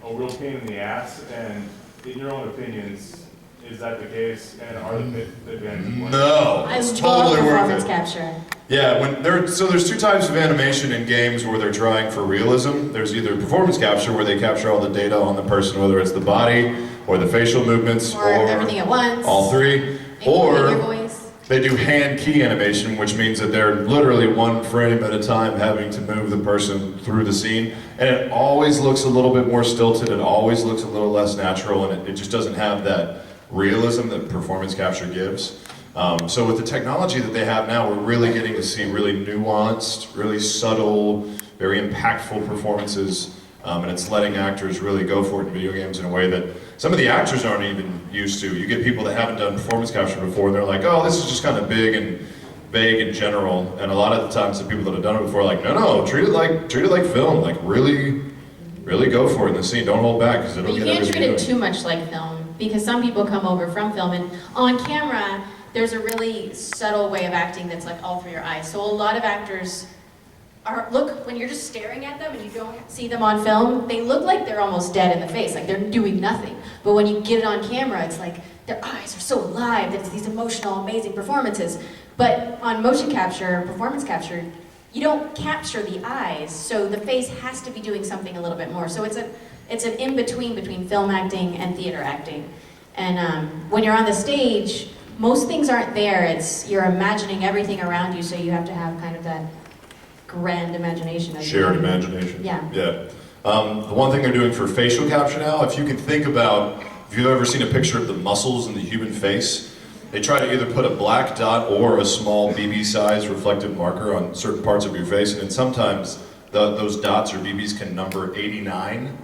a real pain in the ass? And in your own opinions, is that the case? And are the advantages worth it? No, it's totally worth performance it. capture. Yeah, so there's two types of animation in games where they're trying for realism. There's either performance capture, where they capture all the data on the person, whether it's the body or the facial movements Or everything at once. all three. Including your Or voice. they do hand key animation, which means that they're literally one frame at a time having to move the person through the scene. And it always looks a little bit more stilted, it always looks a little less natural, and it just doesn't have that realism that performance capture gives. So with the technology that they have now, we're really getting to see really nuanced, really subtle, very impactful performances, and it's letting actors really go for it in video games in a way that some of the actors aren't even used to. You get people that haven't done performance capture before, and they're like, oh, this is just kind of big and vague and general, and a lot of the times the people that have done it before are like, no, treat it like film, like really go for it in the scene, don't hold back, because it'll You get can't everything treat it going. too much like film, because some people come over from film, and on camera, there's a really subtle way of acting that's like all through your eyes. So a lot of actors look, when you're just staring at them and you don't see them on film, they look like they're almost dead in the face, like they're doing nothing. But when you get it on camera, it's like their eyes are so alive, it's these emotional, amazing performances. But on motion capture, performance capture, you don't capture the eyes, so the face has to be doing something a little bit more. So it's an in-between between film acting and theater acting. And when you're on the stage, most things aren't there. You're imagining everything around you, so you have to have kind of that grand imagination. Shared imagination. Yeah. Yeah. The one thing they're doing for facial capture now, if you can think about, if you've ever seen a picture of the muscles in the human face, they try to either put a black dot or a small BB-sized reflective marker on certain parts of your face, and then sometimes those dots or BBs can number 89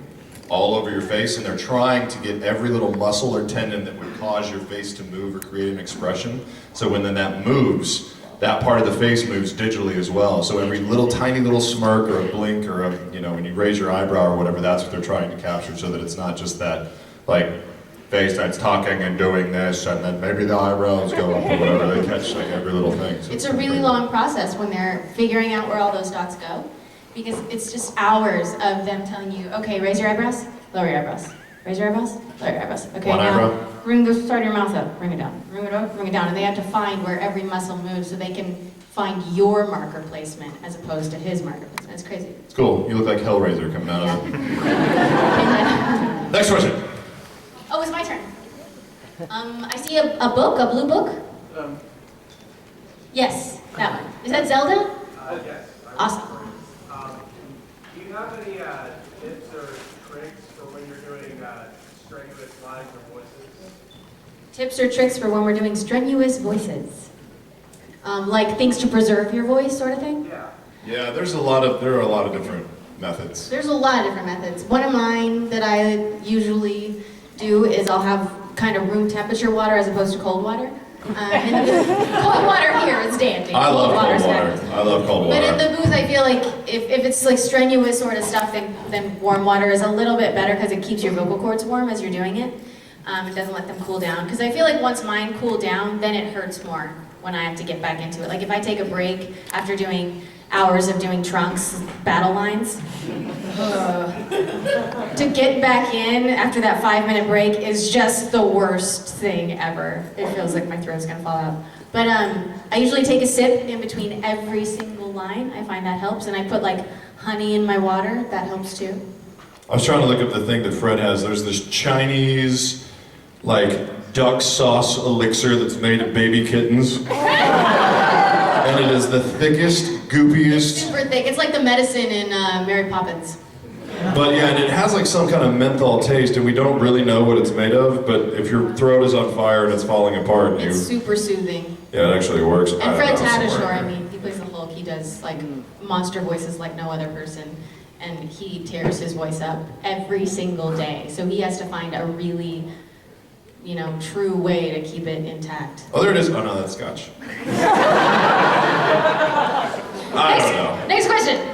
all over your face, and they're trying to get every little muscle or tendon that would cause your face to move or create an expression. So when then that moves, that part of the face moves digitally as well. So every little tiny little smirk or a blink or when you raise your eyebrow or whatever, that's what they're trying to capture, so that it's not just that like face that's talking and doing this, and then maybe the eyebrows go up or whatever. They catch like every little thing. So It's a really long process when they're figuring out where all those dots go, because it's just hours of them telling you, okay, raise your eyebrows, lower your eyebrows, raise your eyebrows, lower your eyebrows. Okay, One now eyebrow? bring the side of your mouth up, bring it down, bring it up, bring it down, and they have to find where every muscle moves so they can find your marker placement as opposed to his marker placement. It's crazy. it's cool. You look like Hellraiser coming out of it. Yeah. Next question. Oh, it's my turn. I see a book, a blue book. Yes, that one. Is that Zelda? Yes. Awesome. Do you have any tips or tricks for when you're doing strenuous lines or voices? Tips or tricks for when we're doing strenuous voices. Like things to preserve your voice, sort of thing? Yeah. Yeah, there are a lot of different methods. There's a lot of different methods. One of mine that I usually do is I'll have kind of room temperature water as opposed to cold water. And cold water here is dandy. I love cold water's water. fabulous. I love cold water. But in the booth, I feel like if it's like strenuous sort of stuff, then warm water is a little bit better because it keeps your vocal cords warm as you're doing it. It doesn't let them cool down. Because I feel like once mine cool down, then it hurts more when I have to get back into it. Like if I take a break after doing hours of doing trunks, battle lines, to get back in after that 5-minute break is just the worst thing ever. It feels like my throat's gonna fall out. But I usually take a sip in between every single line. I find that helps, and I put like honey in my water. That helps too. I was trying to look up the thing that Fred has. There's this Chinese, like, duck sauce elixir that's made of baby kittens. And it is the thickest, goopiest. Super thick. It's like the medicine in Mary Poppins. But yeah, and it has like some kind of menthol taste, and we don't really know what it's made of, but if your throat is on fire and it's falling apart, It's super soothing. yeah, it actually works. And Fred Tatasciore, I mean, he plays the Hulk. He does like monster voices like no other person. And he tears his voice up every single day. So he has to find a really, true way to keep it intact. Oh, there it is. Oh no, that's scotch. I don't know. Next question.